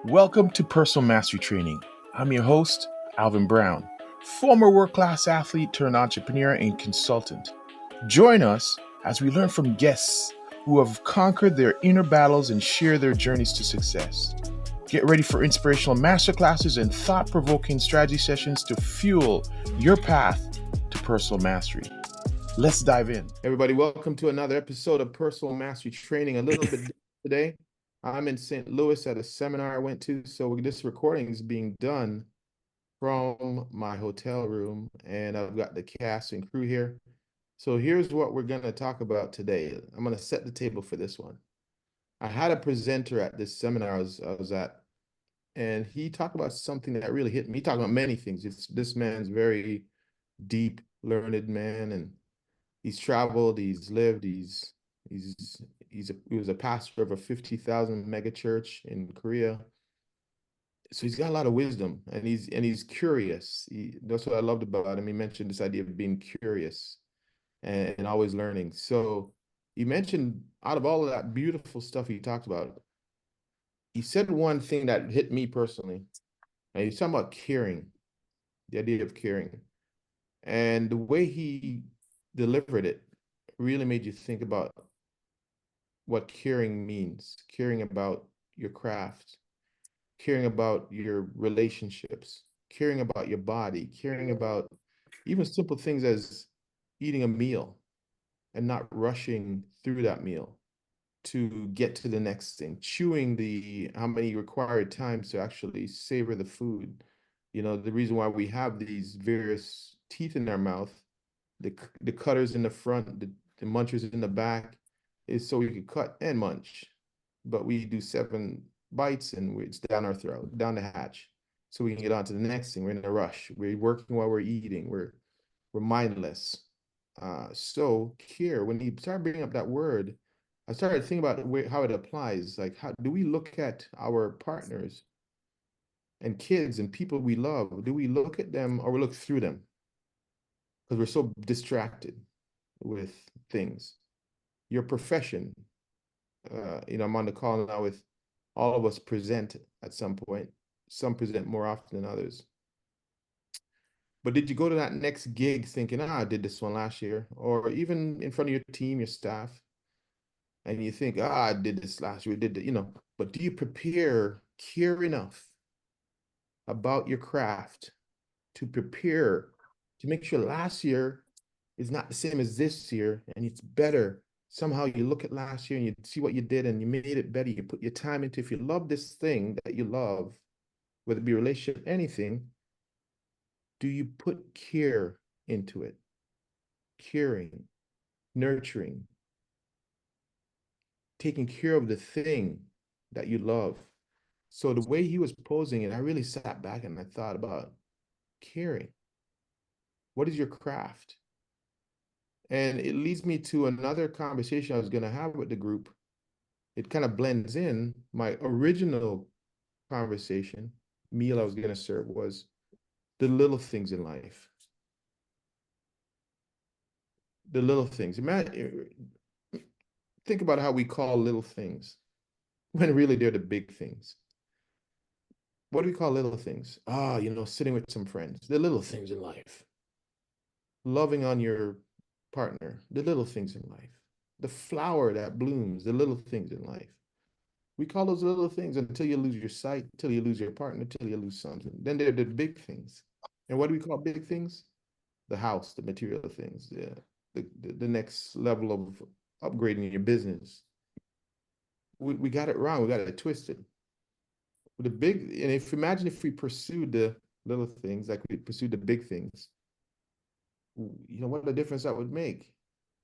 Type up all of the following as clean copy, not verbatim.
Welcome to Personal Mastery Training. I'm your host, Alvin Brown, former world class athlete turned entrepreneur and consultant. Join us as we learn from guests who have conquered their inner battles and share their journeys to success. Get ready for inspirational masterclasses and thought provoking strategy sessions to fuel your path to personal mastery. Let's dive in. Everybody, welcome to another episode of Personal Mastery Training. A little bit different today. I'm in St. Louis at a seminar I went to, so this recording is being done from my hotel room, and I've got the cast and crew here. So here's what we're going to talk about today. I'm going to set the table for this one. I had a presenter at this seminar I was at, and he talked about something that really hit me. He talked about many things. This man's very deep, learned man, and he's traveled, he's lived, he was a pastor of a 50,000 mega church in Korea. So he's got a lot of wisdom, and he's curious. That's what I loved about him. He mentioned this idea of being curious and always learning. So he mentioned, out of all of that beautiful stuff he talked about, he said one thing that hit me personally. And he's talking about caring, the idea of caring. And the way he delivered it really made you think about what caring means, caring about your craft, caring about your relationships, caring about your body, caring about even simple things as eating a meal and not rushing through that meal to get to the next thing, chewing the how many required times to actually savor the food. You know, the reason why we have these various teeth in our mouth, the cutters in the front, the munchers in the back, is so we can cut and munch. But we do 7 bites and it's down our throat, down the hatch. So we can get on to the next thing. We're in a rush. We're working while we're eating. We're mindless. So care, when you start bringing up that word, I started thinking about how it applies. Like, how do we look at our partners and kids and people we love? Do we look at them or we look through them? Because we're so distracted with things. Your profession, I'm on the call now with all of us present at some point. Some present more often than others. But did you go to that next gig thinking, I did this one last year? Or even in front of your team, your staff, and you think, I did this last year, but do you care enough about your craft to prepare to make sure last year is not the same as this year and it's better? Somehow you look at last year and you see what you did and you made it better. You put your time into, if you love this thing that you love, whether it be a relationship, anything, do you put care into it? Caring, nurturing, taking care of the thing that you love. So the way he was posing it, I really sat back and I thought about caring. What is your craft? And it leads me to another conversation I was going to have with the group. It kind of blends in. My original conversation, meal I was going to serve, was the little things in life. The little things. Imagine, think about how we call little things when really they're the big things. What do we call little things? Sitting with some friends, the little things in life. Loving on your partner, the little things in life. The flower that blooms, the little things in life. We call those little things until you lose your sight, until you lose your partner, until you lose something. Then they're the big things. And what do we call big things? The house, the material things, the next level of upgrading your business. We got it wrong. We got it twisted. And if imagine if we pursued the little things like we pursued the big things, what a difference that would make.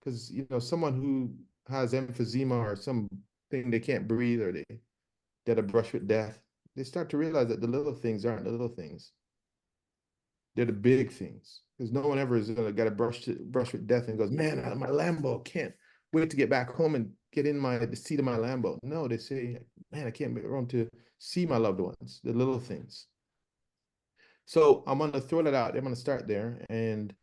Because, someone who has emphysema or something they can't breathe, or they had a brush with death, they start to realize that the little things aren't the little things. They're the big things. Because no one ever is going to get a brush with death and goes, man, out of my Lambo, can't wait to get back home and get in the seat of my Lambo. No, they say, man, I can't wait around to see my loved ones, the little things. So I'm going to throw that out. I'm going to start there and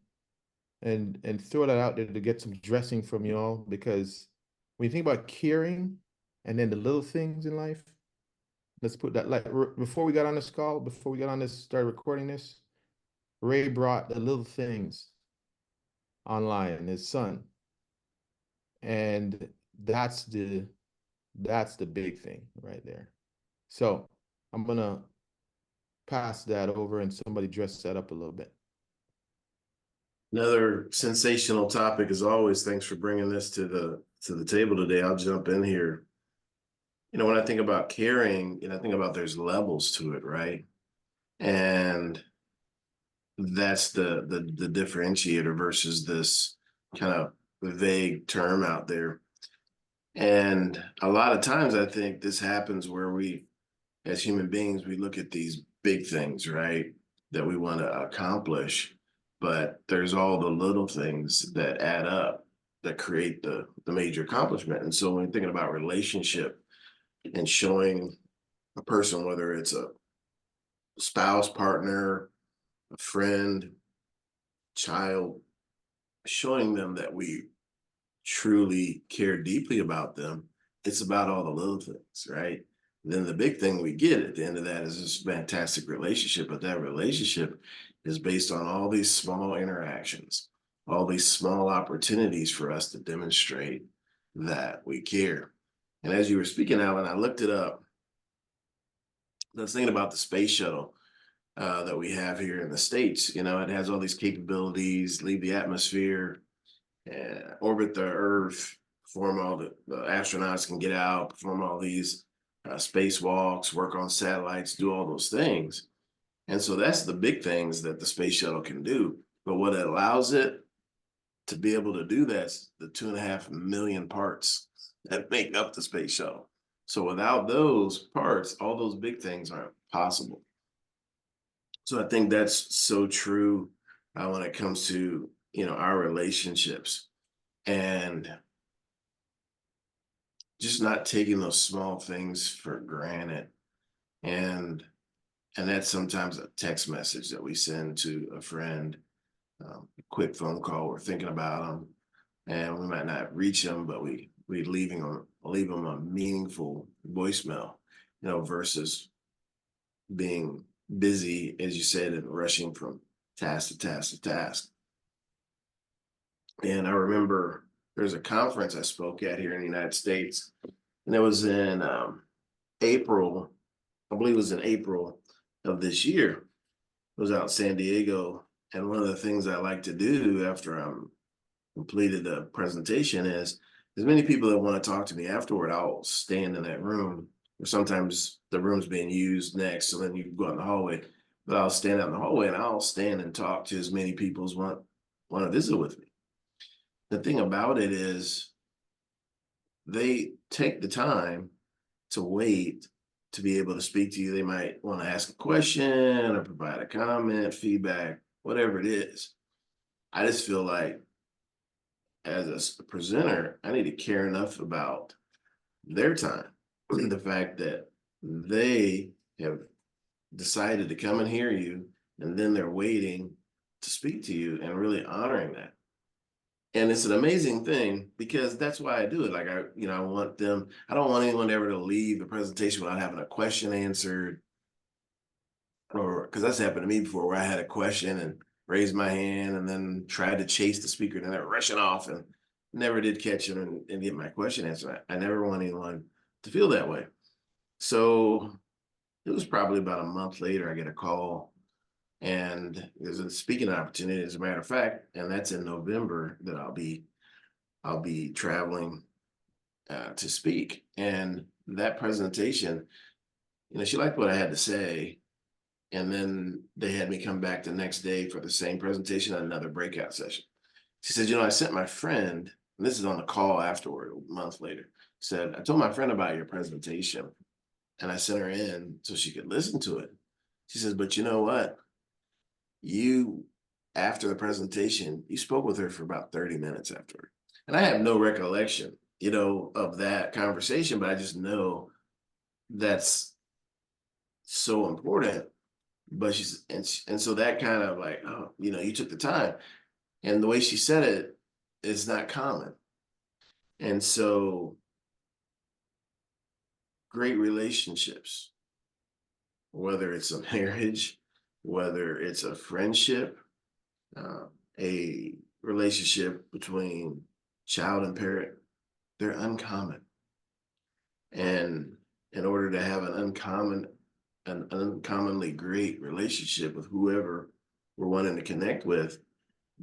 throw that out there to get some dressing from y'all, because when you think about caring and then the little things in life, Let's put that like before we got on this call, before we got on this, started recording this, Ray brought the little things online, his son. And that's the big thing right there. So I'm gonna pass that over and somebody dress that up a little bit. Another sensational topic as always. Thanks for bringing this to the table today. I'll jump in here. When I think about caring, I think about there's levels to it, right? And that's the differentiator versus this kind of vague term out there. And a lot of times I think this happens where we, as human beings, we look at these big things, right, that we want to accomplish, but there's all the little things that add up that create the major accomplishment. And so when you're thinking about relationship and showing a person, whether it's a spouse, partner, a friend, child, showing them that we truly care deeply about them, it's about all the little things, right? Then the big thing we get at the end of that is this fantastic relationship, but that relationship is based on all these small interactions, all these small opportunities for us to demonstrate that we care. And as you were speaking, Alan, I looked it up. I was thinking about the space shuttle that we have here in the States. It has all these capabilities, leave the atmosphere, orbit the Earth, perform all the astronauts can get out, perform all these spacewalks, work on satellites, do all those things. And so that's the big things that the space shuttle can do. But what it allows it to be able to do that's the 2.5 million parts that make up the space shuttle. So without those parts, all those big things aren't possible. So I think that's so true when it comes to our relationships and just not taking those small things for granted. And that's sometimes a text message that we send to a friend, a quick phone call. We're thinking about them, and we might not reach them, but we leave them a meaningful voicemail, versus being busy, as you said, and rushing from task to task to task. And I remember there's a conference I spoke at here in the United States, and it was in April. I believe it was in April of this year. It was out in San Diego. And one of the things I like to do after I'm completed the presentation is as many people that want to talk to me afterward, I'll stand in that room, or sometimes the room's being used next, so then you can go out in the hallway. But I'll stand out in the hallway and I'll stand and talk to as many people as want to visit with me. The thing about it is they take the time to wait to be able to speak to you. They might want to ask a question or provide a comment, feedback, whatever it is. I just feel like as a presenter, I need to care enough about their time, the fact that they have decided to come and hear you, and then they're waiting to speak to you and really honoring that. And it's an amazing thing because that's why I do it. Like I want them, I don't want anyone ever to leave the presentation without having a question answered, or because that's happened to me before where I had a question and raised my hand and then tried to chase the speaker and they're rushing off and never did catch it and get my question answered. I never want anyone to feel that way. So it was probably about a month later, I get a call and there's a speaking opportunity, as a matter of fact, and that's in November that I'll be traveling to speak. And that presentation, she liked what I had to say. And then they had me come back the next day for the same presentation, another breakout session. She said, I sent my friend, and this is on the call afterward, a month later, said, I told my friend about your presentation and I sent her in so she could listen to it. She says, but you know what? After the presentation, you spoke with her for about 30 minutes afterward. And I have no recollection, of that conversation, but I just know that's so important. But and so that kind of like, oh, you took the time. And the way she said it is not common. And so great relationships whether it's a marriage, whether it's a friendship, a relationship between child and parent, they're uncommon. And in order to have an uncommonly great relationship with whoever we're wanting to connect with,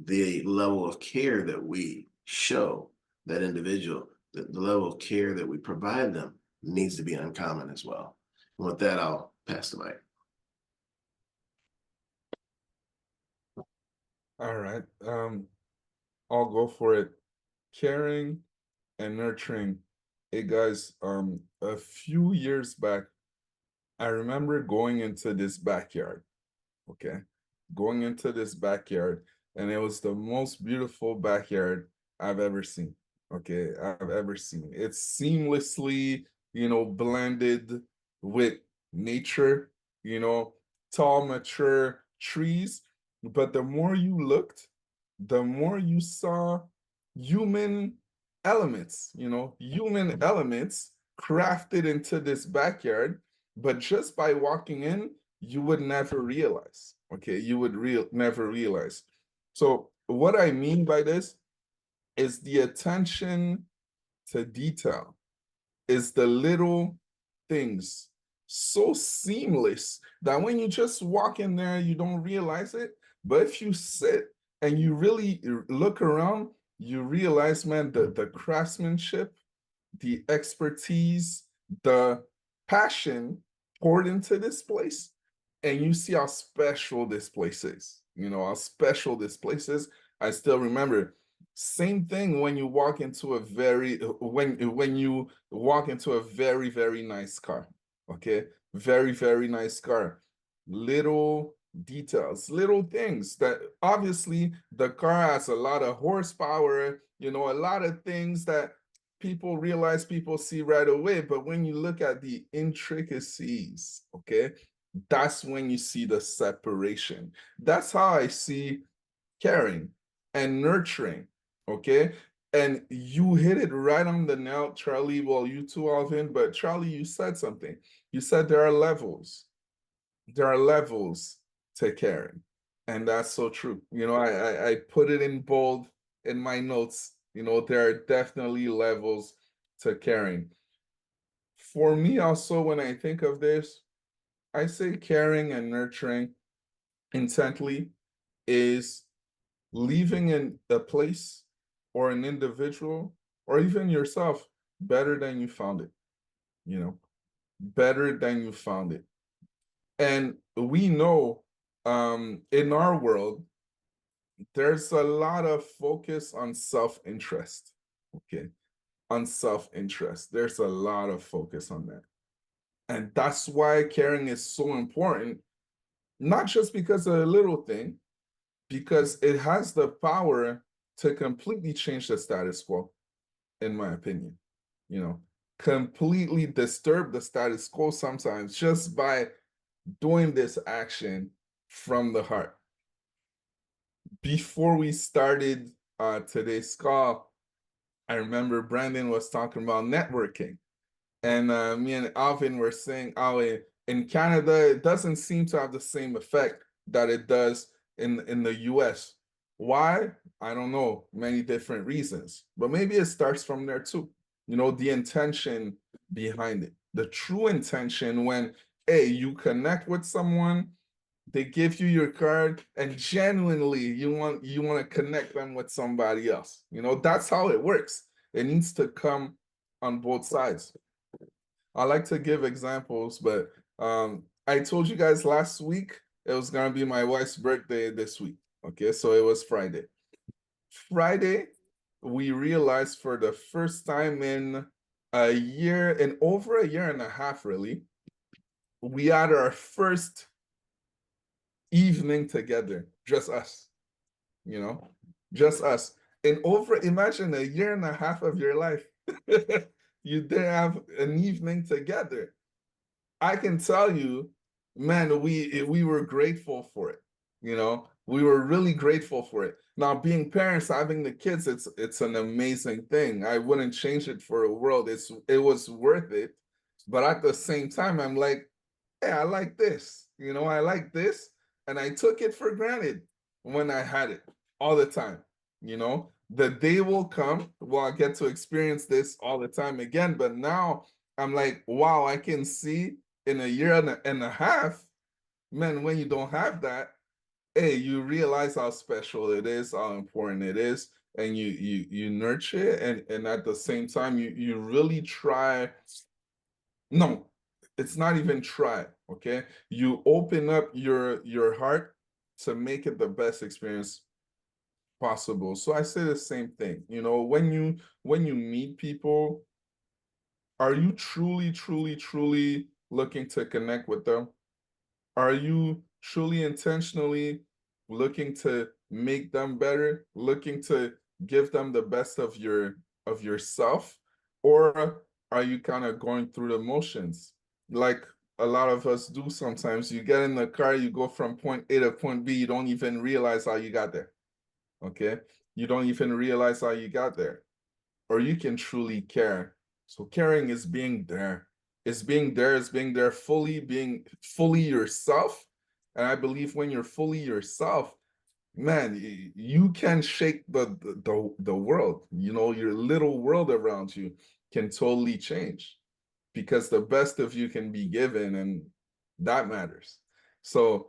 the level of care that we show that individual, the level of care that we provide them needs to be uncommon as well. And with that, I'll pass the mic. All right. I'll go for it. Caring and nurturing. Hey guys, a few years back, I remember going into this backyard, okay? Going into this backyard, and it was the most beautiful backyard I've ever seen, okay? I've ever seen. It's seamlessly, blended with nature, you know, tall, mature trees. But the more you looked, the more you saw human human elements crafted into this backyard. But just by walking in, you would never realize. Okay, you would never realize. So what I mean by this is the attention to detail, is the little things, so seamless that when you just walk in there, you don't realize it. But if you sit and you really look around, you realize, man, the craftsmanship, the expertise, the passion poured into this place, and you see how special this place is. How special this place is. I still remember. Same thing when you walk into a very, very nice car. Okay, very, very nice car. Little details, little things that obviously the car has a lot of horsepower, a lot of things that people see right away. But when you look at the intricacies, okay, that's when you see the separation. That's how I see caring and nurturing, okay? And you hit it right on the nail, Charlie. Well, you too, Alvin, but Charlie, you said something. You said there are levels. There are levels to caring. And that's so true. I put it in bold in my notes. There are definitely levels to caring. For me, also, when I think of this, I say caring and nurturing intently is leaving in a place or an individual or even yourself better than you found it, you know, better than you found it. And we know in our world, there's a lot of focus on self-interest, okay? On self-interest. There's a lot of focus on that. And that's why caring is so important, not just because of a little thing, because it has the power to completely change the status quo, in my opinion. Completely disturb the status quo sometimes just by doing this action from the heart. Before we started today's call, I remember Brandon was talking about networking. And me and Alvin were saying, oh, in Canada, it doesn't seem to have the same effect that it does in the US. Why? I don't know, many different reasons. But maybe it starts from there too. The intention behind it. The true intention when, hey, you connect with someone, they give you your card, and genuinely you want to connect them with somebody else. That's how it works. It needs to come on both sides. I like to give examples, but I told you guys last week it was gonna be my wife's birthday this week. Okay, so it was Friday. Friday, we realized for the first time in over a year and a half, really, we had our first evening together, just us, just us. And imagine a year and a half of your life, you didn't have an evening together. I can tell you, man, we were grateful for it. We were really grateful for it. Now, being parents, having the kids, it's an amazing thing. I wouldn't change it for a world. It was worth it. But at the same time, I'm like, hey, I like this, I like this. And I took it for granted when I had it all the time. The day will come where I get to experience this all the time again. But now I'm like, wow, I can see in a year and a half, man, when you don't have that, hey, you realize how special it is, how important it is, and you nurture it, and at the same time, you really try. No, it's not even try, okay? You open up your heart to make it the best experience possible. So I say the same thing. When you meet people, are you truly, truly, truly looking to connect with them? Are you truly intentionally looking to make them better, looking to give them the best of yourself? Or are you kind of going through the motions? Like a lot of us do sometimes. You get in the car, you go from point A to point B, you don't even realize how you got there. Okay? You don't even realize how you got there. Or you can truly care. So caring is being there. It's being there, it's being there fully, being fully yourself. And I believe when you're fully yourself, man, you can shake the world. Your little world around you can totally change because the best of you can be given, and that matters. So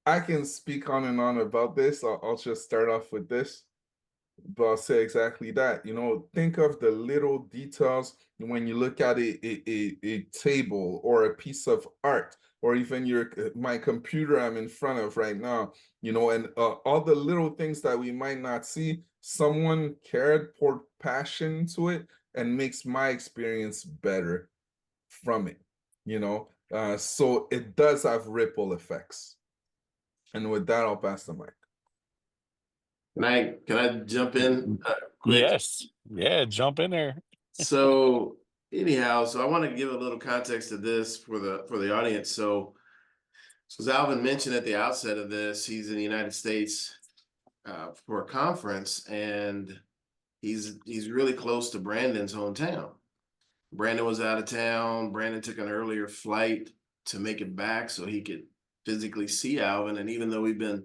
I can speak on and on about this. I'll just start off with this. But I'll say exactly that. Think of the little details when you look at a table or a piece of art, or even my computer I'm in front of right now. And all the little things that we might not see, someone cared, poured passion to it, and makes my experience better from it. So it does have ripple effects. And with that, I'll pass the mic. Can I jump in quick? Yes. Yeah, jump in there. So anyhow, so I want to give a little context to this for the audience. So as Alvin mentioned at the outset of this, he's in the United States for a conference, and he's really close to Brandon's hometown. Brandon was out of town. Brandon took an earlier flight to make it back so he could physically see Alvin. And even though we've been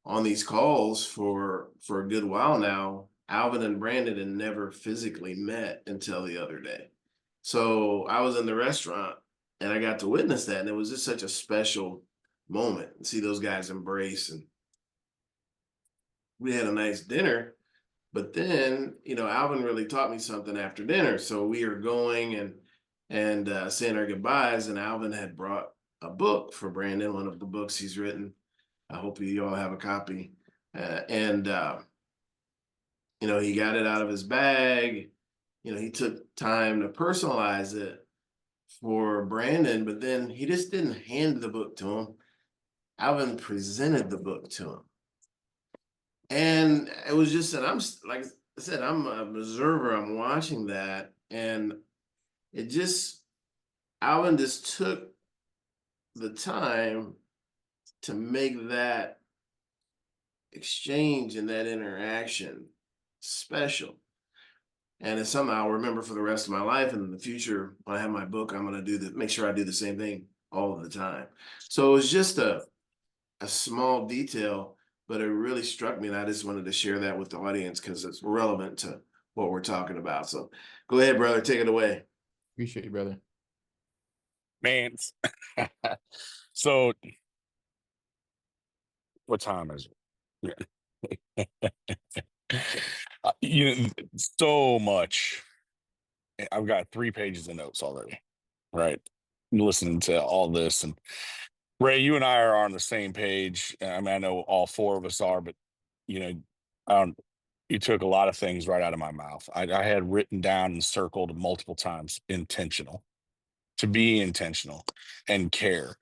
on these calls for a good while now, Alvin and Brandon had never physically met until the other day. So I was in the restaurant and I got to witness that. And it was just such a special moment and see those guys embrace. And we had a nice dinner. But then, Alvin really taught me something after dinner. So we are going and saying our goodbyes. And Alvin had brought a book for Brandon, one of the books he's written. I hope you all have a copy. And he got it out of his bag. He took time to personalize it for Brandon, but then he just didn't hand the book to him. Alvin presented the book to him. And it was just that like I said, I'm an observer, I'm watching that. And Alvin just took the time to make that exchange and that interaction special. And it's something I'll remember for the rest of my life. And in the future, when I have my book, I'm going to make sure I do the same thing all of the time. So it was just a small detail, but it really struck me. And I just wanted to share that with the audience because it's relevant to what we're talking about. So go ahead, brother, take it away. Appreciate you, brother. Man. So what time is it? So much. I've got 3 pages of notes already, right? Listening to all this, and Ray, you and I are on the same page. I mean, I know all 4 of us are, but you know, you took a lot of things right out of my mouth. I had written down and circled multiple times intentional, to be intentional and care,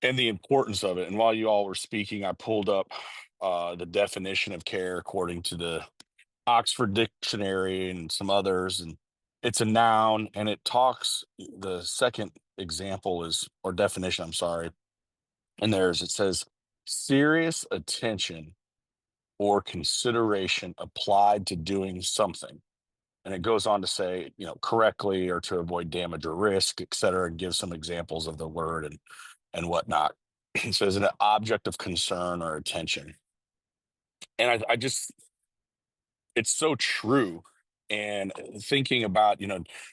and the importance of it. And while you all were speaking, I pulled up the definition of care according to the Oxford Dictionary and some others, and it's a noun, and it talks. The second example is, or definition, I'm sorry, and it says serious attention or consideration applied to doing something, And it goes on to say, correctly or to avoid damage or risk, et cetera, and gives some examples of the word and whatnot. It says an object of concern or attention. And I just, it's so true. And thinking about,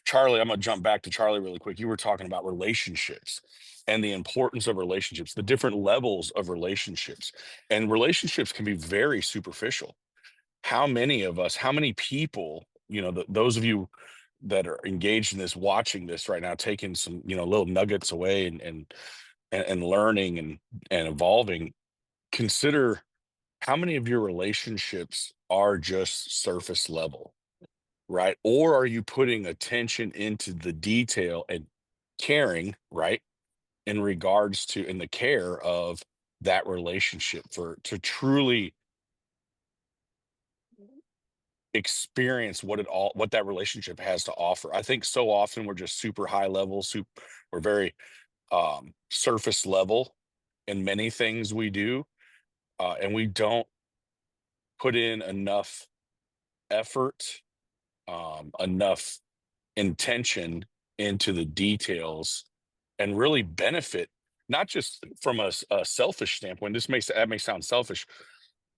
Charlie, I'm going to jump back to Charlie really quick. You were talking about relationships and the importance of relationships, the different levels of relationships. And relationships can be very superficial. How many of us, how many people, those of you that are engaged in this, watching this right now, taking some, little nuggets away and learning and evolving, consider how many of your relationships are just surface level, right? Or are you putting attention into the detail and caring, right? In regards to, in the care of that relationship to truly experience what that relationship has to offer. I think so often we're just super high level, we're very surface level in many things we do, and we don't put in enough effort, enough intention into the details, and really benefit, not just from a selfish standpoint. That may sound selfish,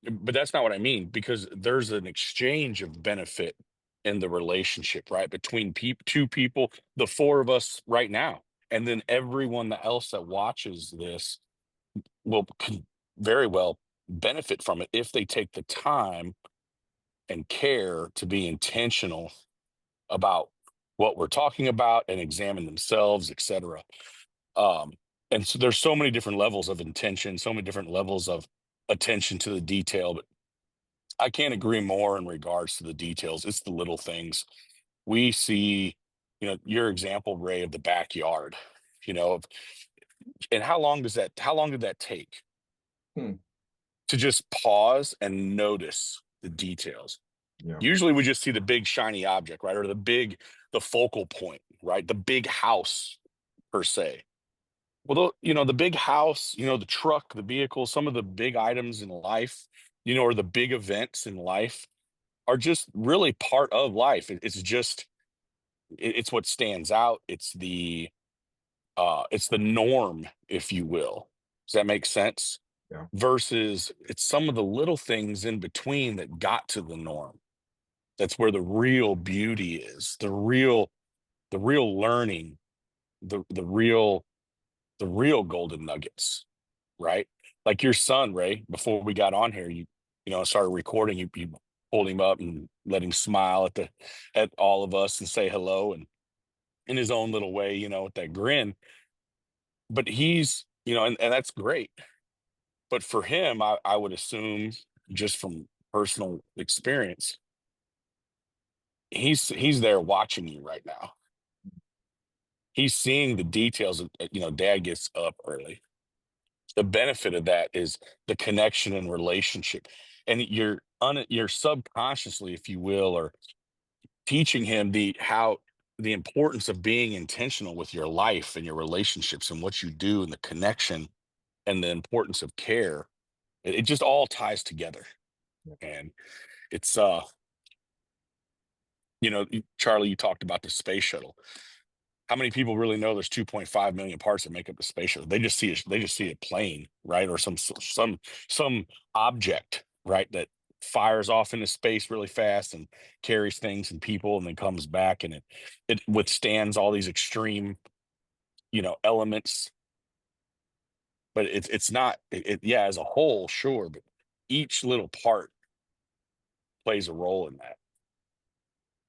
but that's not what I mean, because there's an exchange of benefit in the relationship, right? Between two people, the four of us right now, and then everyone else that watches this can very well benefit from it if they take the time and care to be intentional about what we're talking about and examine themselves, etc. Um, and so there's so many different levels of intention, so many different levels of attention to the detail, but I can't agree more in regards to the details. It's the little things we see, your example, Ray, of the backyard, of, and how long did that take Hmm. to just pause and notice the details? Yeah. Usually we just see the big shiny object, right? Or the focal point, right? The big house per se. Well, the big house, the truck, the vehicle, some of the big items in life, or the big events in life are just really part of life. It's just, it's what stands out. It's the norm, if you will. Does that make sense? Yeah. Versus it's some of the little things in between that got to the norm. That's where the real beauty is, the real learning, the real golden nuggets, right? Like your son, Ray, before we got on here, started recording, you pulled him up and let him smile at all of us and say hello, and in his own little way, with that grin. But he's, and that's great. But for him, I would assume, just from personal experience, he's there watching you right now. He's seeing the details of, dad gets up early. The benefit of that is the connection and relationship, and you're subconsciously, if you will, or teaching him the importance of being intentional with your life and your relationships and what you do, and the connection and the importance of care. It just all ties together. And it's Charlie, you talked about the space shuttle. How many people really know there's 2.5 million parts that make up the space shuttle? They just see a plane, right? Or some object, right? That fires off into space really fast and carries things and people and then comes back, and it withstands all these extreme, elements. But it's not, yeah, as a whole, sure, but each little part plays a role in that.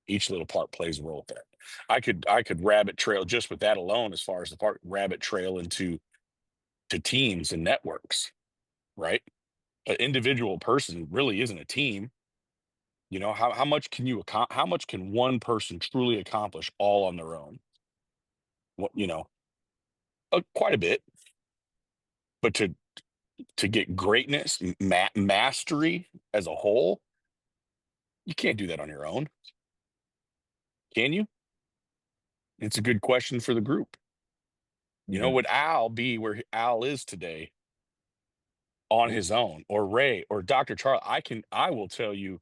Each little part plays a role with that. I could rabbit trail just with that alone, as far as the part rabbit trail into to teams and networks, right? An individual person really isn't a team. How much can how much can one person truly accomplish all on their own? What quite a bit. But to get greatness, mastery as a whole, you can't do that on your own, can you? It's a good question for the group. Would Al be where Al is today on his own, or Ray or Dr. Charles? I will tell you,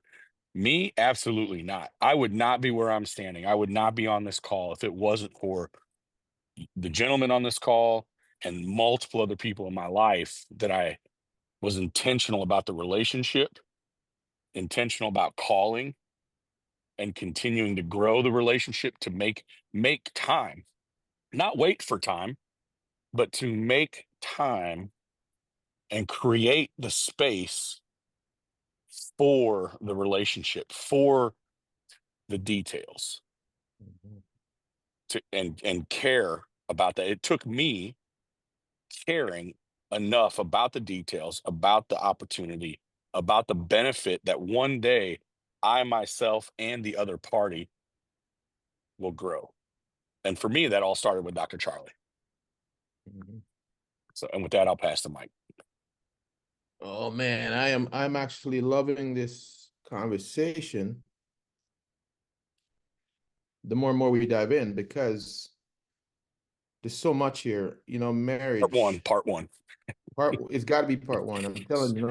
Me, absolutely not. I would not be where I'm standing. I would not be on this call if it wasn't for the gentleman on this call and multiple other people in my life that I was intentional about the relationship, intentional about calling and continuing to grow the relationship to make time, not wait for time, but to make time and create the space for the relationship, for the details Mhm. to and care about that. It took me caring enough about the details, about the opportunity, about the benefit that one day I myself and the other party will grow. And for me, that all started with Dr. Charlie. Mhm. So, and with that, I'll pass the mic. Oh man, I'm actually loving this conversation. The more and more we dive in, because there's so much here. You know, marriage. Part one. It's got to be part one. I'm telling you,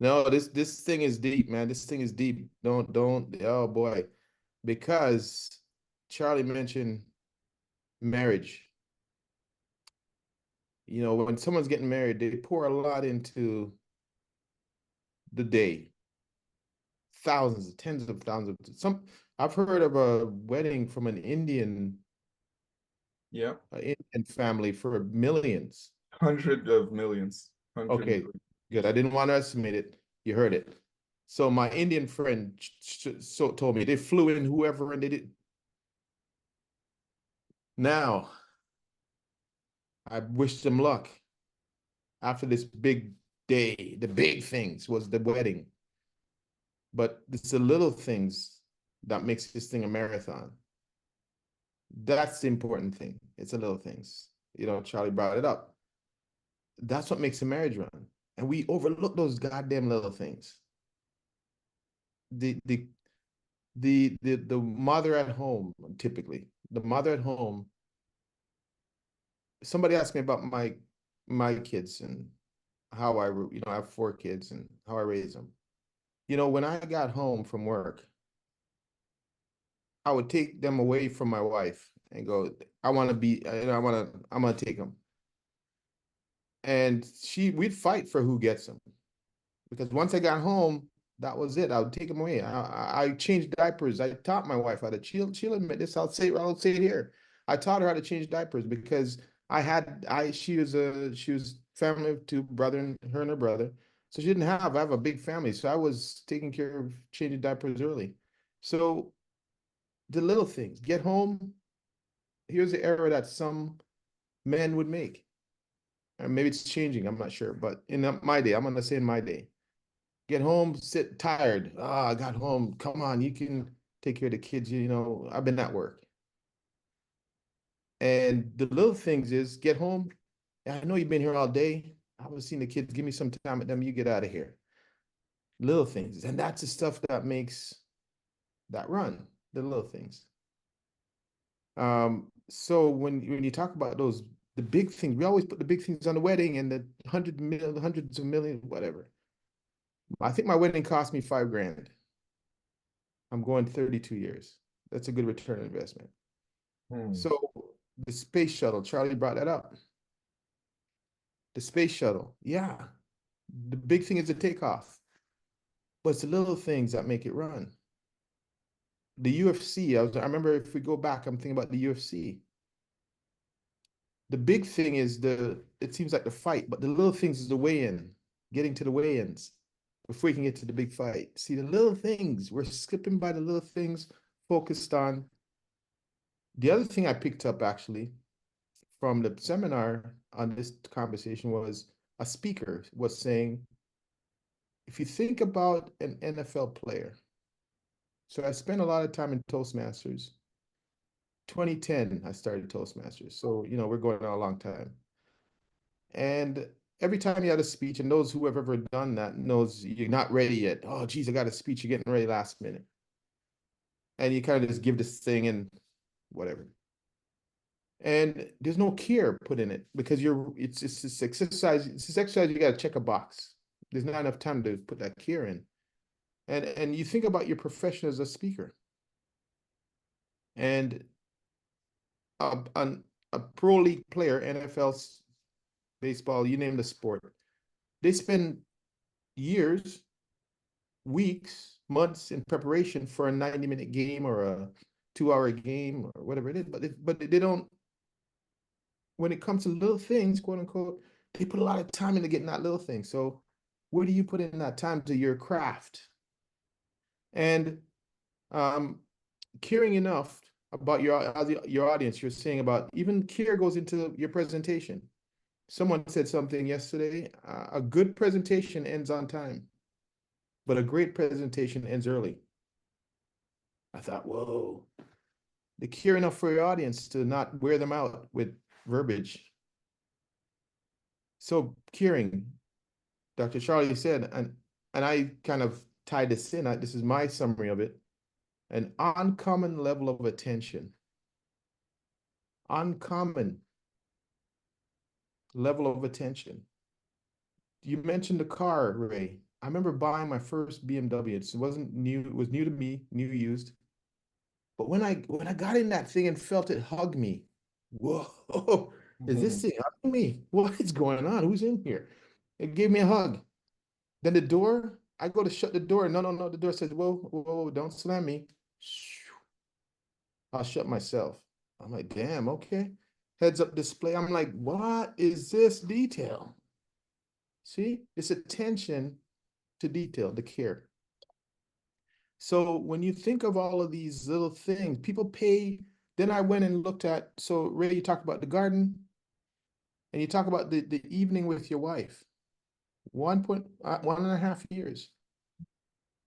no. This thing is deep, man. This thing is deep. Don't. Oh boy, because Charlie mentioned marriage. You know, when someone's getting married, they pour a lot into the day. Thousands, tens of thousands of some. I've heard of a wedding from an Yeah, Indian family for millions. 100 of millions. 100 Okay, good. I didn't want to estimate it. You heard it. So my Indian friend so told me they flew in whoever and they did. Now, I wish them luck after this big day. The big things was the wedding, but it's the little things that makes this thing a marathon. That's the important thing. It's the little things. You know, Charlie brought it up. That's what makes a marriage run. And we overlook those goddamn little things. The the the mother at home, typically the mother at home. Somebody asked me about my kids and how I have 4 kids and how I raise them. You know, when I got home from work, I would take them away from my wife and go, I want to be, I'm gonna take them. And we'd fight for who gets them. Because once I got home, that was it. I would take them away. I changed diapers. I taught my wife how to. She'll admit this. I'll say it here. I taught her how to change diapers because she was family of 2 brethren, her and her brother. So she didn't have. I have a big family, so I was taking care of changing diapers early. So the little things. Get home. Here's the error that some men would make. Or maybe it's changing. I'm not sure, but in my day, I'm gonna say in my day, get home, sit tired. Ah, I got home. Come on, you can take care of the kids. You know, I've been at work. And the little things is get home. I know you've been here all day. I haven't seen the kids. Give me some time with them. You get out of here. Little things. And that's the stuff that makes that run, the little things. So when you talk about the big things, we always put the big things on the wedding and the hundreds of millions, whatever. I think my wedding cost me $5,000. I'm going 32 years. That's a good return on investment. Hmm. So the space shuttle, Charlie brought that up. The space shuttle, yeah. The big thing is the takeoff, but it's the little things that make it run. The UFC, I remember if we go back, I'm thinking about the UFC. The big thing is it seems like the fight, but the little things is the weigh-in, getting to the weigh-ins before we can get to the big fight. See, the little things, we're skipping by the little things, focused on. The other thing I picked up actually from the seminar on this conversation was a speaker was saying, if you think about an NFL player, so I spent a lot of time in Toastmasters. 2010, I started Toastmasters. So, you know, we're going on a long time. And every time you had a speech, and those who have ever done that knows you're not ready yet. Oh, geez, I got a speech. You're getting ready last minute. And you kind of just give this thing and whatever. And there's no care put in it because it's this exercise. It's this exercise you got to check a box. There's not enough time to put that care in. And you think about your profession as a speaker, and a pro league player, NFL, baseball, you name the sport, they spend years, weeks, months in preparation for a 90-minute game or a 2-hour game or whatever it is. But they don't, when it comes to little things, quote unquote, they put a lot of time into getting that little thing. So where do you put in that time to your craft? And um, caring enough about your audience, you're saying about even care goes into your presentation. Someone said something yesterday, a good presentation ends on time, but a great presentation ends early. I thought, whoa, they care enough for your audience to not wear them out with verbiage. So caring, Dr. Charlie said, and I kind of tied this in, this is my summary of it, an uncommon level of attention. Uncommon level of attention. You mentioned the car, Ray. I remember buying my first BMW. It wasn't new, it was new to me, new used. But when I got in that thing and felt it hug me, whoa, is this thing hugging me? What is going on? Who's in here? It gave me a hug. Then the door, I go to shut the door. No, no, no. The door says, whoa, whoa, whoa, don't slam me. I'll shut myself. I'm like, damn, okay. Heads up display. I'm like, what is this detail? See, it's attention to detail, the care. So when you think of all of these little things, people pay. Then I went and looked at, so Ray, you talk about the garden and you talk about the evening with your wife. 1.5 years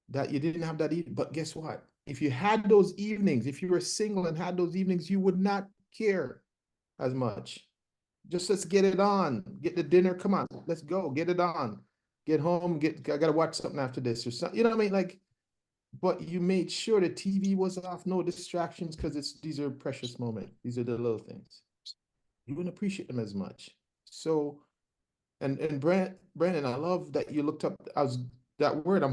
that you didn't have that evening. But guess what? If you had those evenings, if you were single and had those evenings, you would not care as much. Just let's get it on. Get the dinner. Come on, let's go. Get it on. Get home. I gotta watch something after this or something. You know what I mean? Like, but you made sure the TV was off, no distractions, because these are precious moments. These are the little things. You wouldn't appreciate them as much. So, and Brandon, I love that you looked up. That word. I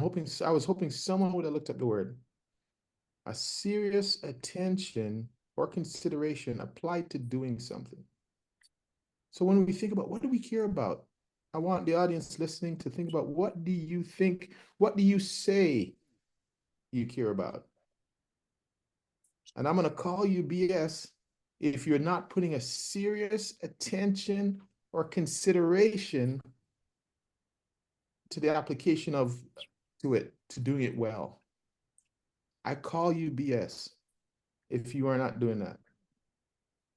was hoping someone would have looked up the word. A serious attention or consideration applied to doing something. So when we think about what do we care about, I want the audience listening to think about what do you think, what do you say you care about? And I'm going to call you BS if you're not putting a serious attention or consideration to the application to doing it well. I call you BS if you are not doing that.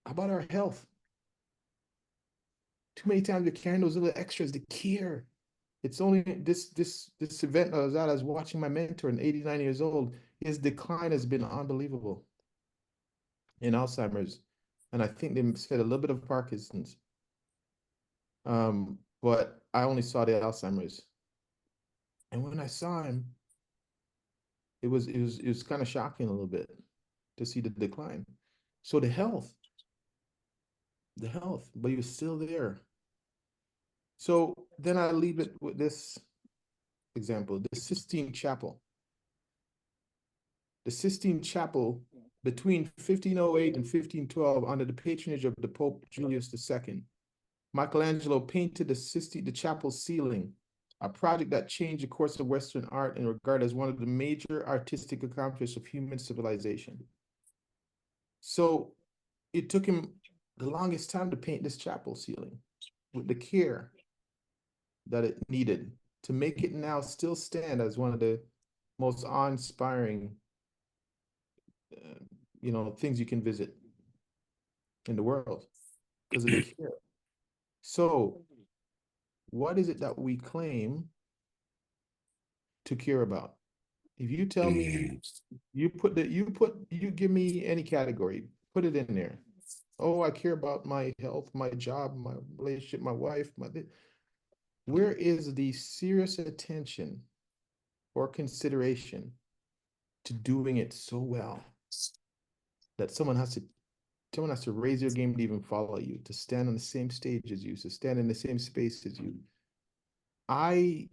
How about our health? Too many times we're carrying those little extras, the care. It's only this event I was at, I was watching my mentor, and 89 years old. His decline has been unbelievable in Alzheimer's. And I think they said a little bit of Parkinson's. But I only saw the Alzheimer's. And when I saw him, it was kind of shocking a little bit to see the decline. So the health, but he was still there. So then I leave it with this example, the Sistine Chapel. The Sistine Chapel between 1508 and 1512 under the patronage of the Pope Julius II. Michelangelo painted the chapel ceiling, a project that changed the course of Western art and regarded as one of the major artistic accomplishments of human civilization. So it took him the longest time to paint this chapel ceiling with the care that it needed to make it now still stand as one of the most awe-inspiring things you can visit in the world because of the care. So what is it that we claim to care about? If you tell me, you give me any category, put it in there. Oh, I care about my health, my job, my relationship, my wife, where is the serious attention or consideration to doing it so well that someone has to raise their game to even follow you, to stand on the same stage as you, to stand in the same space as you? I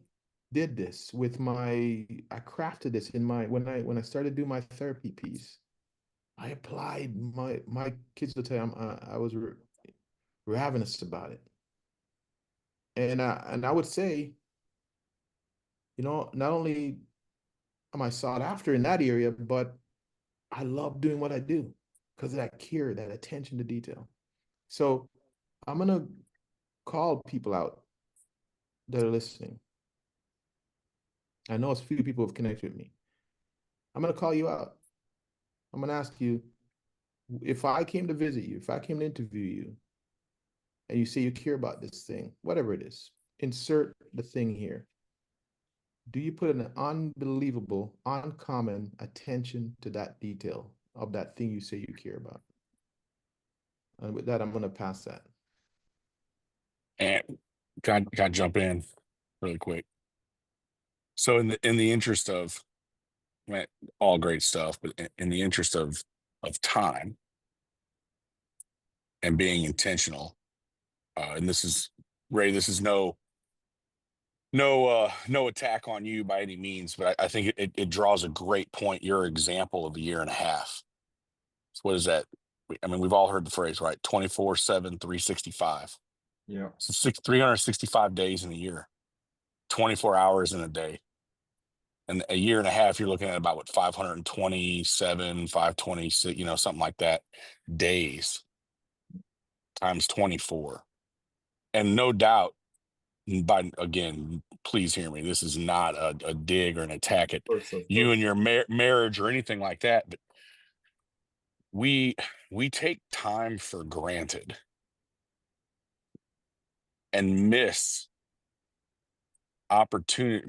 did this with I crafted this in when I started doing my therapy piece. I applied my kids will tell you I was ravenous about it. And I would say, not only am I sought after in that area, but I love doing what I do because of that care, that attention to detail. So I'm gonna call people out that are listening. I know a few people have connected with me. I'm gonna call you out. I'm gonna ask you, if I came to visit you, if I came to interview you, and you say you care about this thing, whatever it is, insert the thing here. Do you put an unbelievable, uncommon attention to that detail of that thing you say you care about? And with that, I'm going to pass that. And got to jump in really quick. So in the interest of, man, all great stuff, but in the interest of time and being intentional, and this is, Ray, this is no attack on you by any means, but I think it draws a great point. Your example of a year and a half. So what is that? I mean, we've all heard the phrase, right? 24/7, 365. Yeah. So 365 days in a year, 24 hours in a day. And a year and a half, you're looking at about what, 527, 526, something like that, days times 24. And no doubt, by again, please hear me. This is not a dig or an attack at Of you course. and your marriage or anything like that. But we take time for granted and miss opportunity.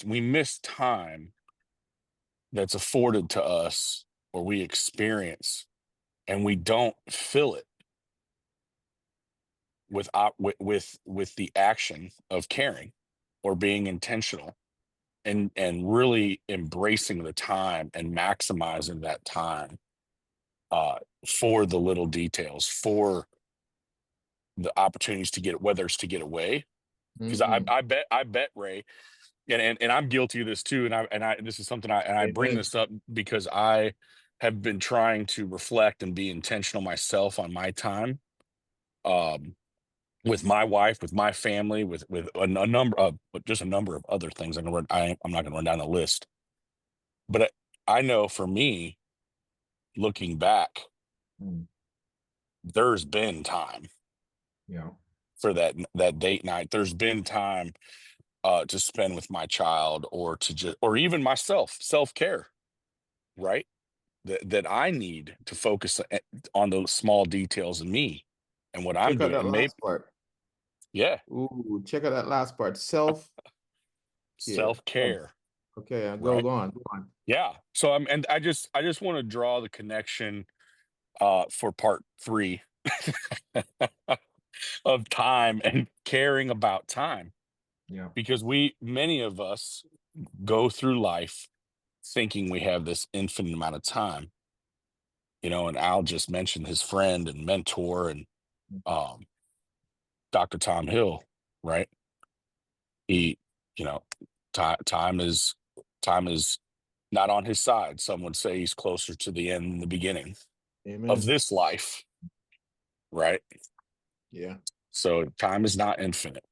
We miss time that's afforded to us or we experience, and we don't fill it with the action of caring or being intentional and really embracing the time and maximizing that time uh, for the little details, for the opportunities to get, whether it's to get away. Because I bet Ray, and I'm guilty of this too. And I this is something I bring Amen. this up because I have been trying to reflect and be intentional myself on my time. With my wife, with my family, with a number of, just a number of other things. I'm not going to run down the list, but I know for me, looking back, Mm. there's been time Yeah. for that date night. There's been time to spend with my child, or to just, or even myself, self-care, right? That I need to focus on those small details in me and what I'm Check out doing. that And maybe, last part. yeah, Ooh, check out that last part. Self-care. self-care, Okay, right? go on, go on. Yeah. So and I just want to draw the connection for part 3 of time and caring about time, Yeah. because many of us go through life thinking we have this infinite amount of time, and Al just mentioned his friend and mentor and um, Dr. Tom Hill, right? He, you know, time is not on his side. Some would say he's closer to the end than the beginning of Amen. this life, right? Yeah. So time is not infinite.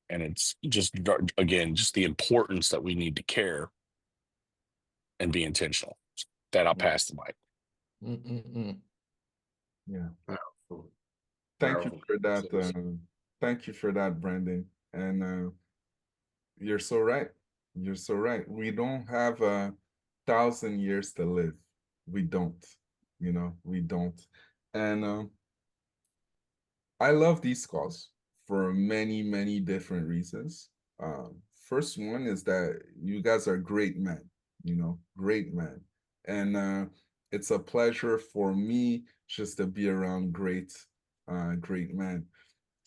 And it's just, again, just the importance that we need to care and be intentional. That I'll Yeah. pass the mic. Mm-mm-mm. Yeah. Powerful, Thank you powerful for that. conversation. Thank you for that, Brandon. And you're so right. You're so right. We don't have 1,000 years to live. We don't. We don't. And I love these calls for many, many different reasons. First one is that you guys are great men, great men. And it's a pleasure for me just to be around great men.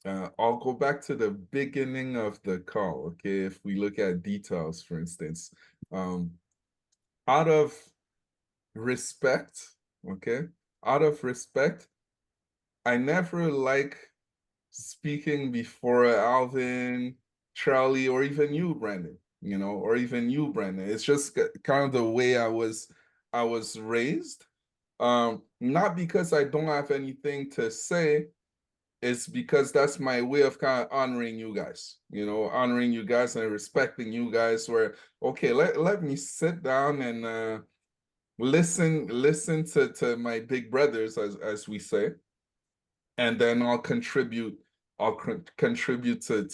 I'll go back to the beginning of the call, okay? If we look at details, for instance, um, out of respect, okay? Out of respect, I never like speaking before Alvin, Charlie, or even you, Brandon. you know, or even you, Brandon. It's just kind of the way I was raised. Not because I don't have anything to say, it's because that's my way of kind of honoring you guys, you know, honoring you guys and respecting you guys. Where, okay, let me sit down and listen to my big brothers, as we say, and then I'll contribute to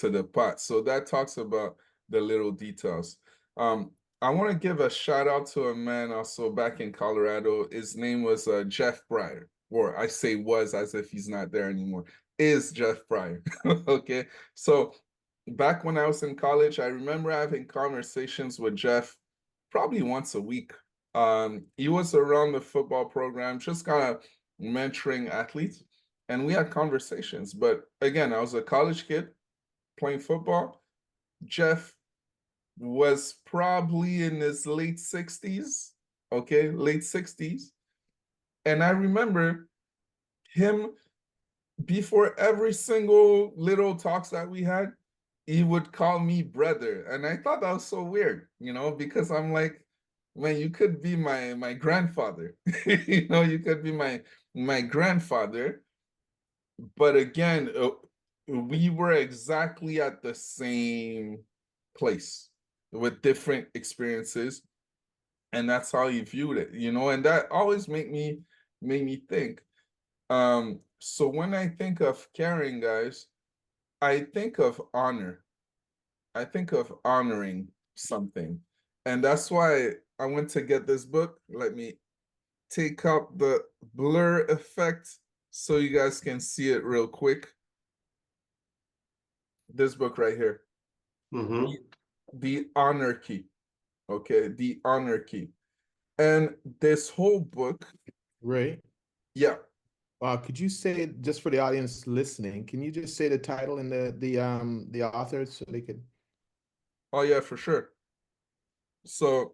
the pot. So that talks about the little details. I want to give a shout out to a man also back in Colorado. His name was Jeff Pryor, or I say was as if he's not there anymore. Is Jeff Pryor. Okay. So back when I was in college, I remember having conversations with Jeff probably once a week. He was around the football program, just kind of mentoring athletes, and we had conversations. But again, I was a college kid playing football. Jeff was probably in his late 60s, okay, late 60s. And I remember him, before every single little talks that we had, he would call me brother. And I thought that was so weird, you know, because I'm like, man, you could be my grandfather. You know, you could be my grandfather. But again, we were exactly at the same place with different experiences, and that's how he viewed it, you know, and that always made me think. So when I think of caring, guys, I think of honor. I think of honoring something. And that's why I went to get this book. Let me take up the blur effect so you guys can see it real quick. This book right here, Mm-hmm. The Honor Key. Okay, The Honor Key. And this whole book, Ray, yeah. could you say, just for the audience listening, can you just say the title and the author so they could? Oh yeah, for sure. So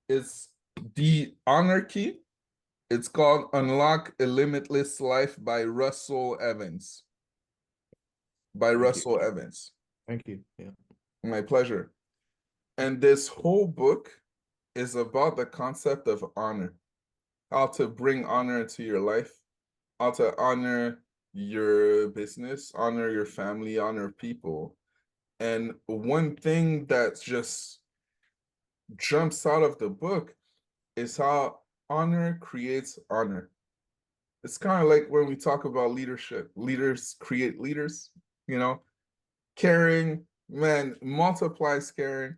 it's The Honor Key. It's called Unlock a Limitless Life by Russell Evans. By Thank you. Russell Evans. Thank you. Yeah. My pleasure. And this whole book is about the concept of honor, how to bring honor into your life, how to honor your business, honor your family, honor people. And one thing that just jumps out of the book is how honor creates honor. It's kind of like when we talk about leadership, leaders create leaders, you know, caring, man, multiplies caring.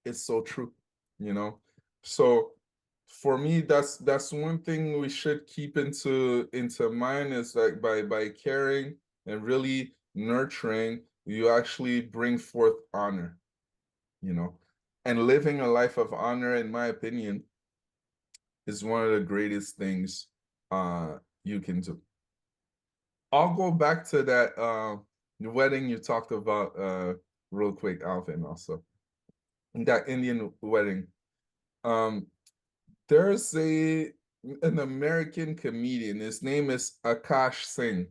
It's so true, you know. So for me, that's one thing we should keep into mind, is like by caring and really nurturing, you actually bring forth honor, you know. And living a life of honor, in my opinion, is one of the greatest things you can do. I'll go back to that wedding you talked about real quick, Alvin, also. That Indian wedding. Um, there's an American comedian. His name is Akash Singh.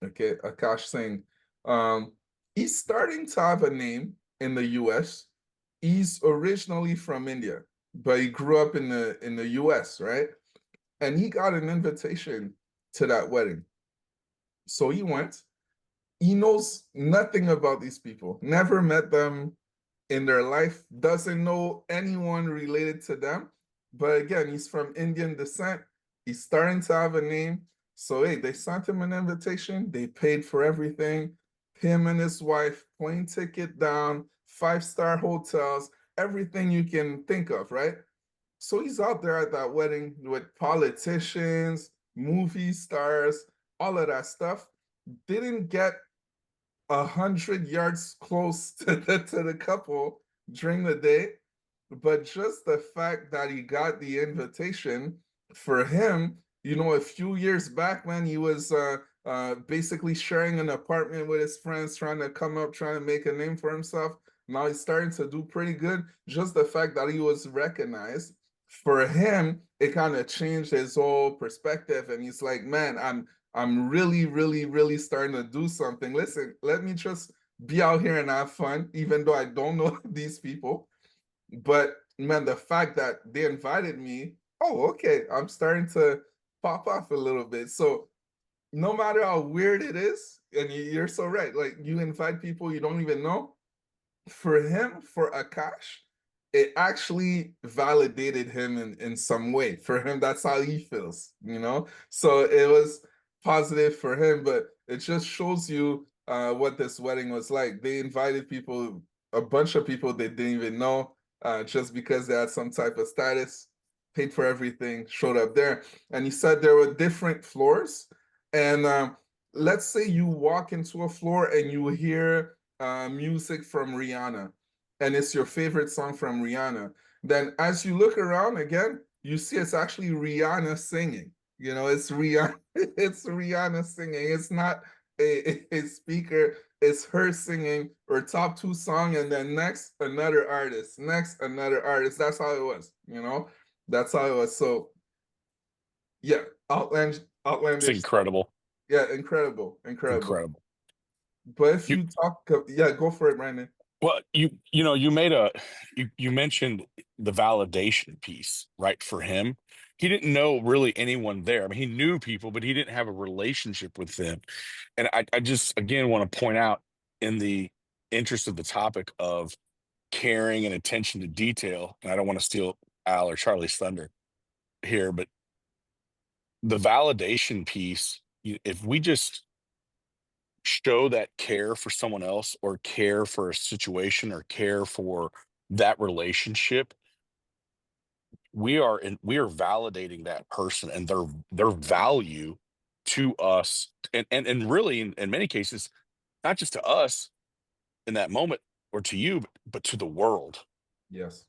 Okay, Akash Singh. He's starting to have a name in the US. He's originally from India, but he grew up in the US, right? And he got an invitation to that wedding. So he went. He knows nothing about these people, never met them in their life, doesn't know anyone related to them. But again, he's from Indian descent. He's starting to have a name. So, hey, they sent him an invitation. They paid for everything. Him and his wife, plane ticket down, 5-star hotels, everything you can think of, right? So he's out there at that wedding with politicians, movie stars, all of that stuff. Didn't get 100 yards close to the couple during the day, but just the fact that he got the invitation, for him, you know, a few years back, man, he was basically sharing an apartment with his friends, trying to come up, trying to make a name for himself. Now he's starting to do pretty good. Just the fact that he was recognized, for him, it kind of changed his whole perspective, and he's like, man, I'm really, really, really starting to do something. Listen, let me just be out here and have fun, even though I don't know these people. But man, the fact that they invited me, oh, okay, I'm starting to pop off a little bit. So no matter how weird it is, and you're so right, like you invite people you don't even know, for him, for Akash, it actually validated him in some way. For him, that's how he feels, you know? So it was positive for him, but it just shows you what this wedding was like. They invited people, a bunch of people they didn't even know, just because they had some type of status, paid for everything, showed up there. And he said there were different floors. And let's say you walk into a floor and you hear music from Rihanna, and it's your favorite song from Rihanna, then as you look around again, you see it's actually Rihanna singing. You know, it's Rihanna, it's Rihanna singing. It's not a speaker, it's her singing her top two song, and then next another artist, next another artist. That's how it was, you know? That's how it was. So yeah, It's outlandish stuff. incredible. Yeah, incredible, incredible. Incredible. But if You you talk, yeah, go for it, Brandon. well, you know, you made a you mentioned the validation piece, right? For him, he didn't know really anyone there. I mean, he knew people, but he didn't have a relationship with them. And I just again want to point out, in the interest of the topic of caring and attention to detail, and I don't want to steal Al or Charlie's thunder here, but the validation piece, if we just show that care for someone else, or care for a situation, or care for that relationship, we are validating that person and their value to us, and really in many cases, not just to us in that moment, or to you, but to the world, Yes.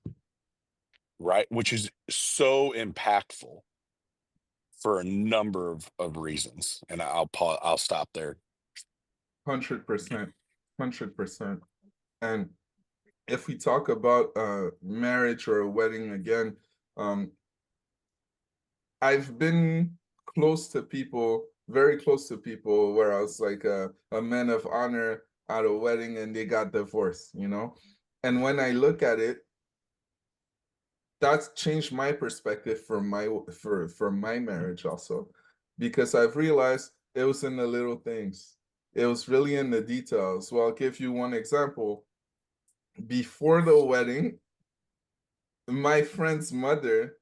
right? Which is so impactful for a number of reasons. And I'll stop there. 100%. 100%. And if we talk about marriage or a wedding again, um, I've been close to people, very close to people, where I was like a man of honor at a wedding and they got divorced, you know? And when I look at it, that's changed my perspective for my marriage also, because I've realized it was in the little things. It was really in the details. Well, I'll give you one example. Before the wedding, my friend's mother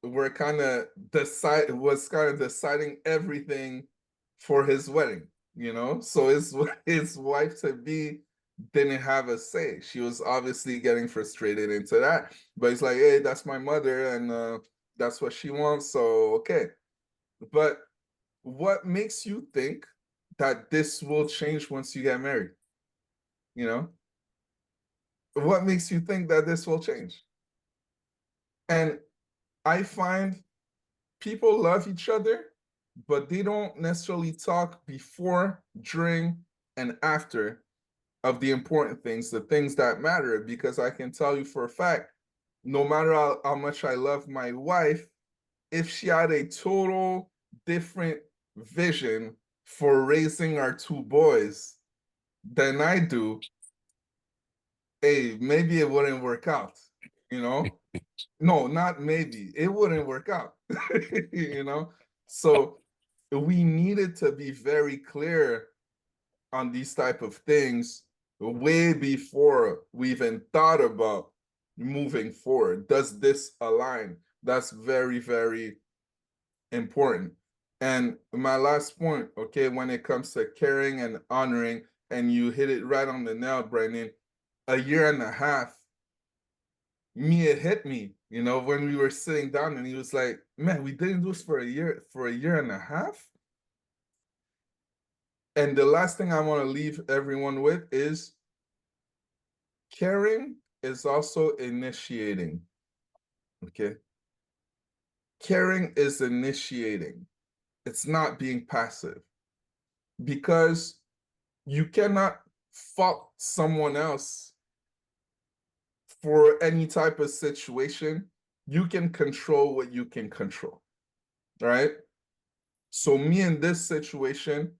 were kind of deciding everything for his wedding, you know? So his wife to be didn't have a say. She was obviously getting frustrated into that. But he's like, hey, that's my mother, and that's what she wants. So okay. But what makes you think that this will change once you get married? You know? What makes you think that this will change? And I find people love each other, but they don't necessarily talk before, during, and after of the important things, the things that matter. Because I can tell you for a fact, no matter how much I love my wife, if she had a total different vision for raising our two boys than I do, hey, maybe it wouldn't work out, you know? No, not maybe. It wouldn't work out, you know? So we needed to be very clear on these type of things way before we even thought about moving forward. Does this align? That's very, very important. And my last point, okay, when it comes to caring and honoring, and you hit it right on the nail, Brandon, a year and a half, it hit me, you know, when we were sitting down and he was like, man, we didn't do this for a year and a half. And the last thing I want to leave everyone with is caring is also initiating. Okay. Caring is initiating. It's not being passive, because you cannot fault someone else for any type of situation. You can control what you can control. Right. So me in this situation,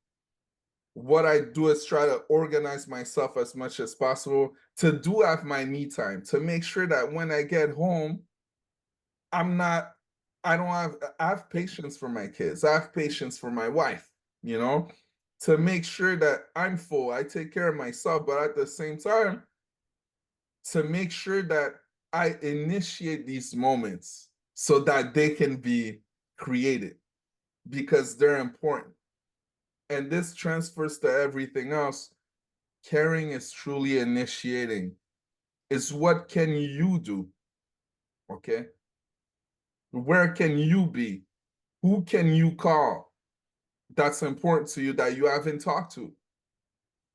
what I do is try to organize myself as much as possible to do have my me time, to make sure that when I get home, I'm not, I don't have, I have patience for my kids. I have patience for my wife, you know, to make sure that I'm full. I take care of myself, but at the same time, to make sure that I initiate these moments so that they can be created because they're important. And this transfers to everything else. Caring is truly initiating. It's what can you do? Okay. Where can you be? Who can you call that's important to you that you haven't talked to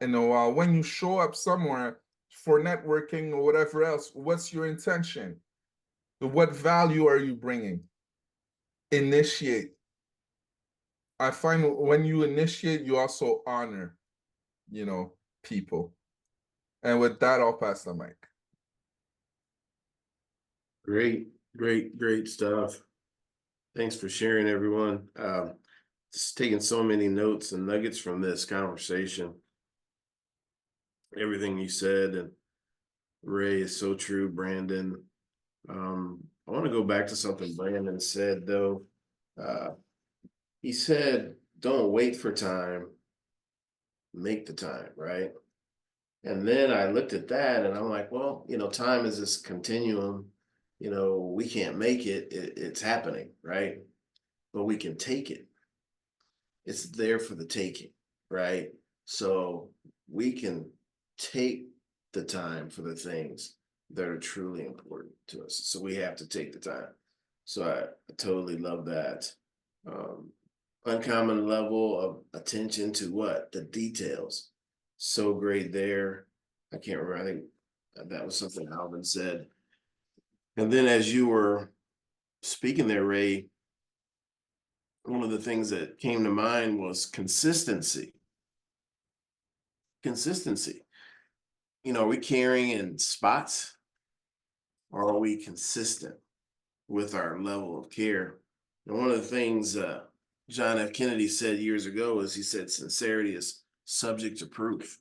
in a while? When you show up somewhere for networking or whatever else, what's your intention? What value are you bringing? Initiate. I find when you initiate, you also honor, you know, people. And with that, I'll pass the mic. Great, great stuff. Thanks for sharing, everyone. Just taking so many notes and nuggets from this conversation. Everything you said, and Ray, is so true, Brandon. I want to go back to something Brandon said, though. He said, don't wait for time, make the time, right? And then I looked at that and I'm like, well, time is this continuum. We can't make it, it's happening, right? But we can take it. It's there for the taking, right? So we can take the time for the things that are truly important to us. So we have to take the time. So I totally love that. Uncommon level of attention to what? The details. So great there. I can't remember. I think that was something Alvin said. And then as you were speaking there, Ray, one of the things that came to mind was consistency. Consistency. Are we carrying in spots, or are we consistent with our level of care? And one of the things John F. Kennedy said years ago is he said sincerity is subject to proof.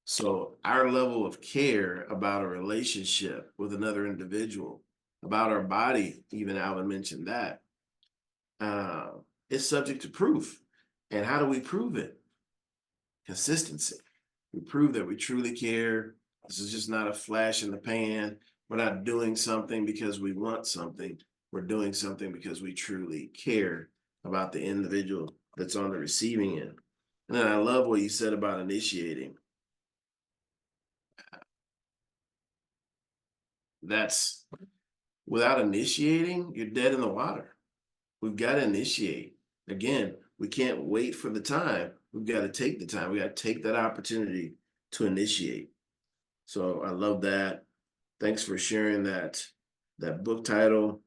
So our level of care about a relationship with another individual, about our body, even Alvin mentioned that, is subject to proof. And how do we prove it? Consistency. We prove that we truly care. This is just not a flash in the pan. We're not doing something because we want something. We're doing something because we truly care about the individual that's on the receiving end. And then I love what you said about initiating. That's without initiating, you're dead in the water. We've got to initiate. Again, we can't wait for the time. We've got to take the time. We got to take that opportunity to initiate. So I love that. Thanks for sharing that book title.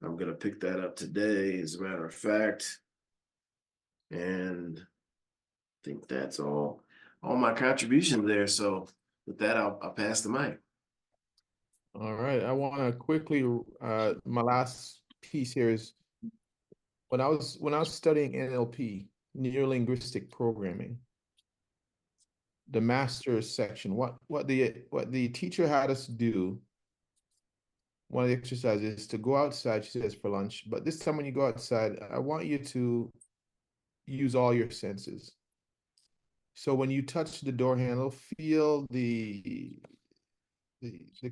I'm going to pick that up today, as a matter of fact. And I think that's all my contributions there. So with that, I'll pass the mic. All right. I want to quickly, my last piece here is when I was studying NLP, neuro-linguistic programming, the master's section, what the teacher had us do, one of the exercises is to go outside, she says, for lunch. But this time when you go outside, I want you to use all your senses. So when you touch the door handle, feel the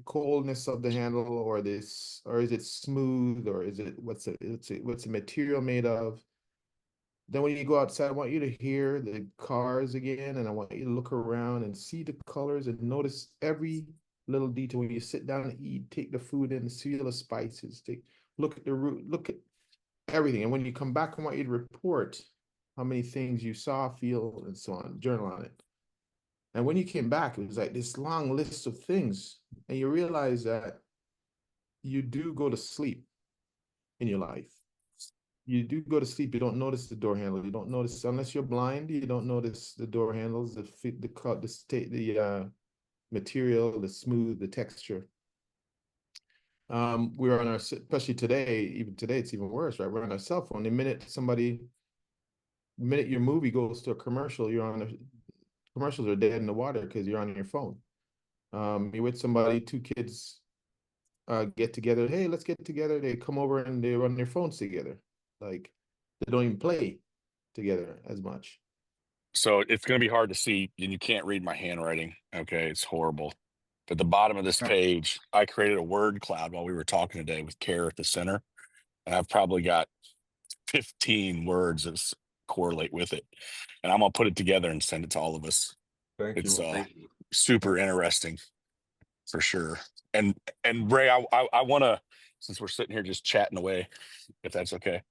coldness of the handle, or is it smooth, or is it what's the material made of? Then when you go outside, I want you to hear the cars again, and I want you to look around and see the colors and notice every little detail. When you sit down and eat, take the food in, feel the spices, look at the root, look at everything. And when you come back, I want you to report how many things you saw, feel, and so on, journal on it. And when you came back, it was like this long list of things. And you realize that you do go to sleep in your life. You do go to sleep. You don't notice the door handle. You don't notice, unless you're blind, you don't notice the door handles, the fit, the cut, the state, the material, the smooth, the texture. We're on our, especially today, even today, it's even worse, right? We're on our cell phone. The minute somebody minute your movie goes to a commercial, commercials are dead in the water because you're on your phone. You're with somebody, two kids get together. Hey, let's get together. They come over and they run their phones together. Like they don't even play together as much. So it's going to be hard to see, and you can't read my handwriting. Okay, it's horrible. At the bottom of this page, I created a word cloud while we were talking today with C.A.R.E at the center, and I've probably got 15 words that correlate with it, and I'm gonna put it together and send it to all of us. Thank It's you. Thank you. super interesting for sure. And Ray, I want to, since we're sitting here just chatting away, if that's okay.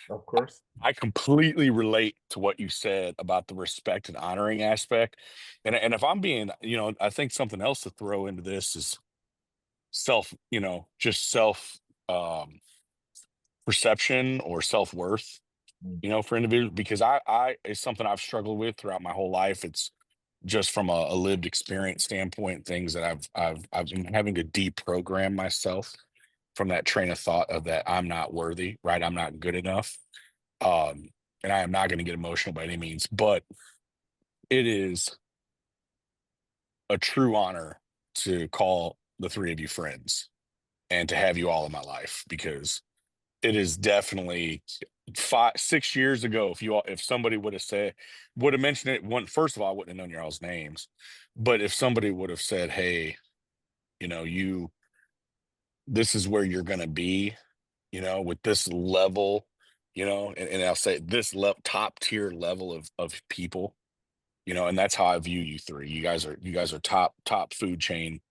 Of course. I completely relate to what you said about the respect and honoring aspect. And if I'm being, I think something else to throw into this is self, just self perception or self-worth, for individuals, because I it's something I've struggled with throughout my whole life. It's just from a lived experience standpoint, things that I've been having to deprogram myself from that train of thought of that I'm not worthy, right? I'm not good enough. Um, and I am not going to get emotional by any means, but it is a true honor to call the three of you friends and to have you all in my life, because it is definitely 6 years ago. If somebody would have mentioned it, first of all, I wouldn't have known your all's names, but if somebody would have said, "Hey, this is where you're going to be, with this level, and I'll say this top tier level of people, and that's how I view you three. You guys are top food chain,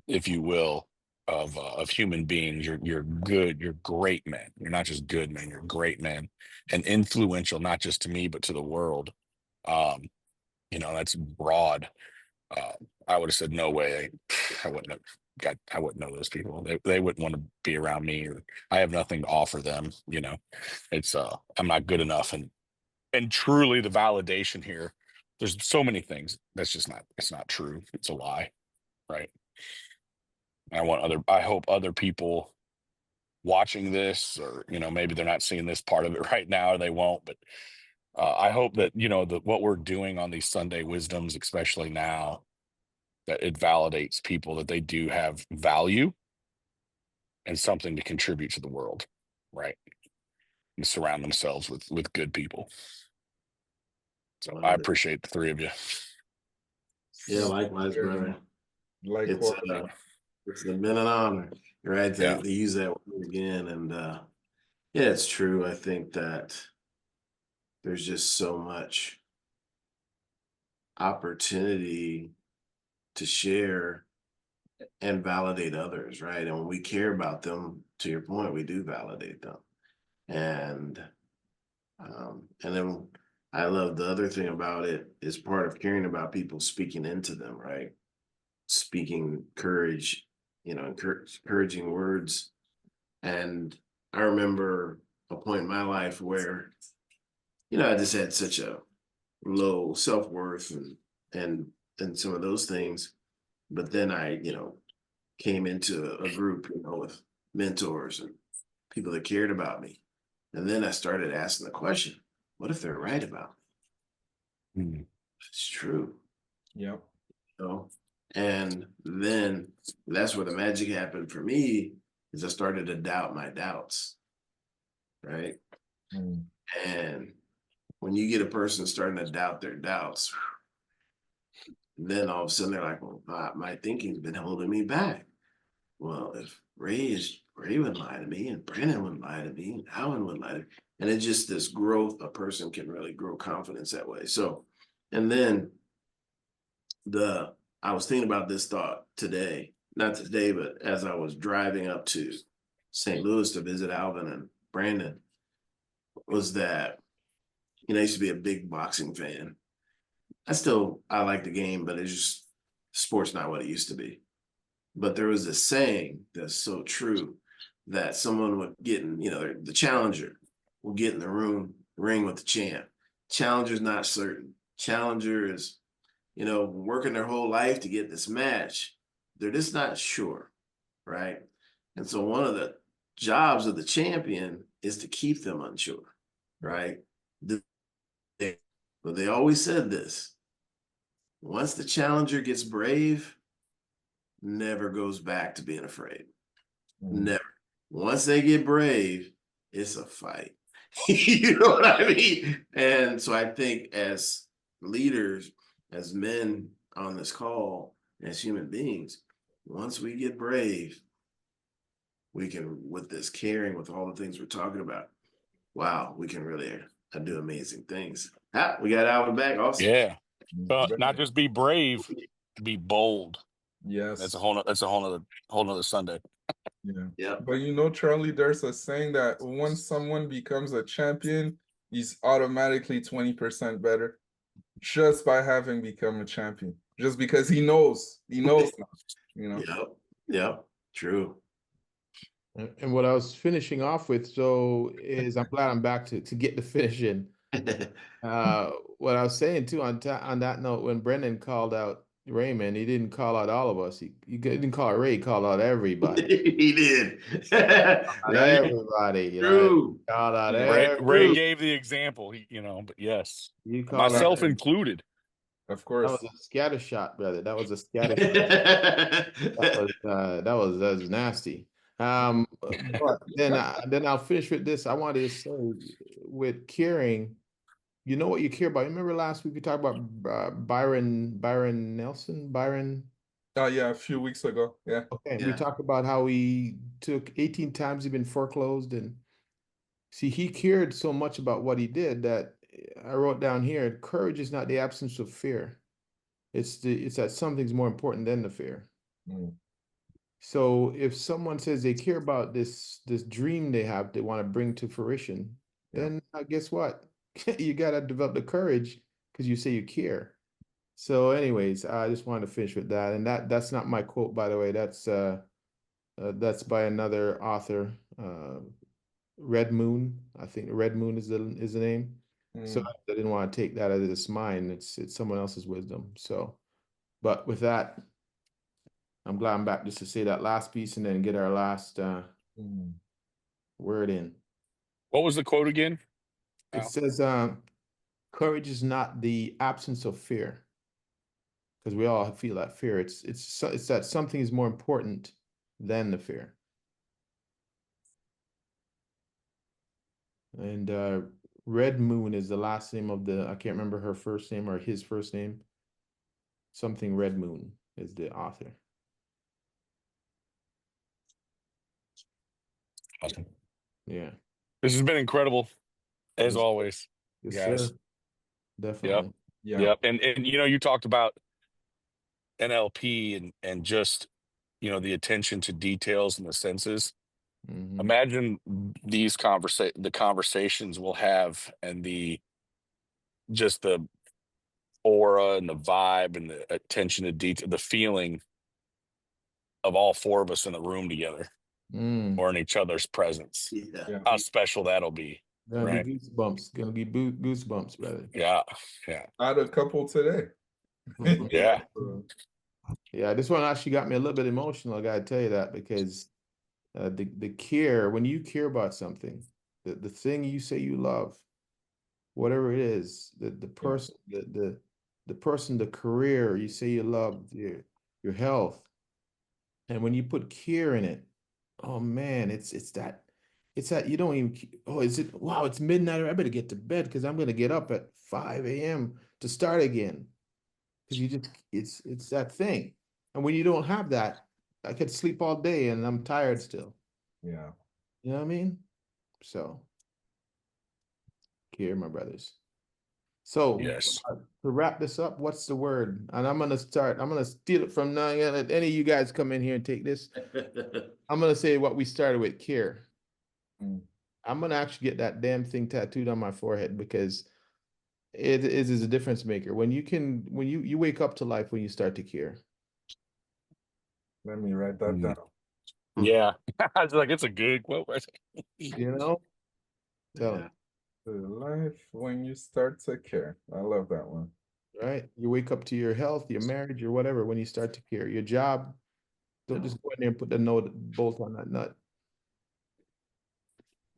if you will, of human beings. You're good. You're great men. You're not just good men. You're great men, and influential, not just to me but to the world. Um, that's broad. Uh, I would have said no way. I wouldn't have I wouldn't know those people. They wouldn't want to be around me, or I have nothing to offer them. It's I'm not good enough, and truly the validation here. There's so many things that's just not. It's not true. It's a lie, right? I hope other people watching this, or maybe they're not seeing this part of it right now, or they won't, but I hope that what we're doing on these Sunday wisdoms, especially now, that it validates people that they do have value and something to contribute to the world, right? And surround themselves with good people. So I Love it. appreciate the three of you. Yeah, likewise, brother. It's Likewise. it's been an honor, right? Yeah. To use that word again. And yeah, it's true. I think that there's just so much opportunity to share and validate others, right? And when we care about them, to your point, we do validate them. And then I love the other thing about it is part of caring about people, speaking into them, right? Speaking courage, encouraging words. And I remember a point in my life where, I just had such a low self-worth and some of those things. But then I, came into a group, with mentors and people that cared about me. And then I started asking the question, what if they're right about me? Mhm. It's true. Yeah. And then that's where the magic happened for me, is I started to doubt my doubts, right? Mm. And when you get a person starting to doubt their doubts, then all of a sudden they're like, well, my thinking's been holding me back. Well, if Ray would lie to me, and Brandon would lie to me, and Alan would lie to me. And it's just this growth, a person can really grow confidence that way. So, and then I was thinking about this thought today, not today, but as I was driving up to St. Louis to visit Alvin and Brandon, was that, I used to be a big boxing fan. I like the game, but it's just, sport's not what it used to be. But there was a saying that's so true, that someone would get in, the challenger will get in the ring with the champ. Challenger's not certain. Challenger is, working their whole life to get this match. They're just not sure, right? And so one of the jobs of the champion is to keep them unsure, right? but they always said this: once the challenger gets brave, never goes back to being afraid. Never. Once they get brave, it's a fight. You know what I mean? And so I think as leaders, as men on this call, as human beings, once we get brave, we can, with this caring, with all the things we're talking about, wow, we can really do amazing things. Ah, we got Alvin back. Awesome. Yeah. Very Not just be brave, be bold. Yes. That's a whole nother Sunday. Yeah. Yeah. But you know, Charlie, there's a saying that once someone becomes a champion, he's automatically 20% better just by having become a champion. Just because he knows now, you know. Yep. Yep. True. And what I was finishing off with, so is I'm glad I'm back to get the finish in. What I was saying too on that note, when Brendan called out Raymond, he didn't call out all of us. He didn't call out Ray, he called out everybody. He did. Not Right? everybody, you know. True. Called out Yeah. Ray every. gave the example, but yes, You called out. myself included. Of That course. was a scatter shot, brother. That was a scatter shot. That was nasty. But then I'll finish with this. I wanted to say with caring, you know what you care about. Remember last week we talked about Byron Nelson, Byron. Oh yeah, a few weeks ago. Yeah. Okay, we Yeah. talked about how he took 18 times he'd been foreclosed, and see he cared so much about what he did that I wrote down here, courage is not the absence of fear. It's that something's more important than the fear. Mm. So if someone says they care about this dream they have, they want to bring to fruition, Yeah. then guess what? You got to develop the courage because you say you care. So, anyways, I just wanted to finish with that, and that's not my quote, by the way. That's by another author, Red Moon. I think Red Moon is the name. So Mm. I didn't want to take that as mine. It's someone else's wisdom. So, but with that, I'm glad I'm back just to say that last piece and then get our last Mm. word in. What was the quote again? It says, courage is not the absence of fear, because we all feel that fear. It's that something is more important than the fear. And Red Moon is the last name of I can't remember her first name or his first name. Something Red Moon is the author. Awesome. Yeah. This has been incredible, as Yes, always, yes, guys. sir. Definitely. Yeah. Yep. And you talked about NLP and just the attention to details and the senses. Mhm. Imagine the conversations we'll have and just the aura and the vibe and the attention to detail, the feeling of all four of us in the room together Mm. or in each other's presence. Yeah. Yeah. How special that'll be. Gonna Right. be goosebumps. Gonna be goosebumps, brother. Yeah. Yeah. I had a couple today. Yeah. Yeah, this one actually got me a little bit emotional. I gotta tell you that because the care, when you care about something, the thing you say you love, whatever it is, the person, the person, the career you say you love, your health, and when you put care in it, oh man, it's that you don't even, oh, is it, wow, it's midnight, I better get to bed because I'm gonna get up at 5 a.m. to start again. Because you just it's that thing. And when you don't have that, I could sleep all day and I'm tired still. Yeah. You know what I mean? So here, my brothers. So Yes. to wrap this up, what's the word? And I'm gonna steal it from now. Let any of you guys come in here and take this. I'm gonna say what we started with, care. Mm. I'm gonna actually get that damn thing tattooed on my forehead because it is a difference maker. When you wake up to life when you start to care. Let me write that Mm. down. Yeah. I was like, it's a good quote. You know? Tell Yeah. The life when you start to care. I love that one. right? You wake up to your health, your marriage, or whatever when you start to care. Your job, don't just go in there and put the bolt on that nut.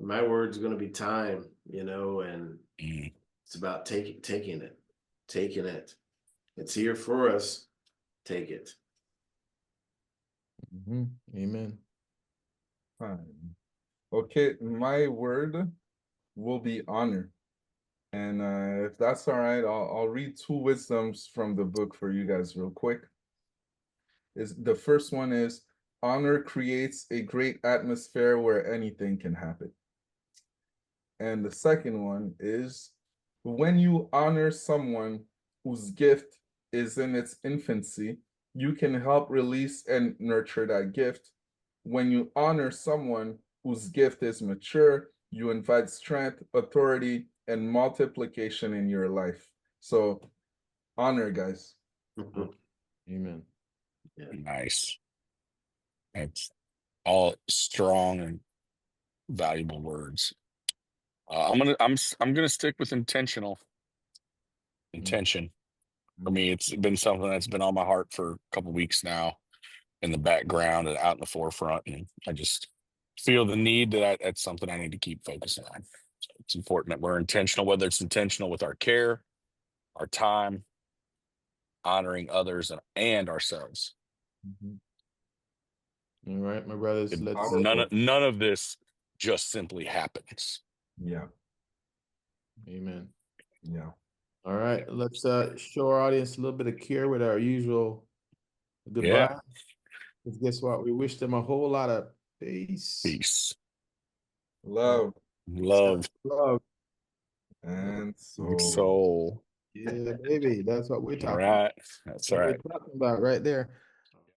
My word's going to be time, and Mm. It's about taking it. It's here for us. Take it. Amen. Fine. Okay, my word will be honor. And if that's all right, I'll read two wisdoms from the book for you guys real quick. The first one is honor creates a great atmosphere where anything can happen. And the second one is when you honor someone whose gift is in its infancy, you can help release and nurture that gift. When you honor someone whose gift is mature, you invite strength, authority, and multiplication in your life. So honor, guys. Amen. Yeah. Nice. It's all strong and valuable words. I'm gonna stick with intentional. Intention. For me, it's been something that's been on my heart for a couple weeks now, in the background and out in the forefront, and I just feel the need that that's something I need to keep focusing on. So it's important that we're intentional, whether it's intentional with our care, our time, honoring others, and ourselves. All right, my brothers, let's None of this just simply happens. Yeah. amen. Yeah. All right, let's show our audience a little bit of care with our usual goodbye. Yeah. Because guess what? We wish them a whole lot of peace. Love. Love. And Soul. Yeah, baby. That's what we're All talking about. right. That's What right. we're talking about right there.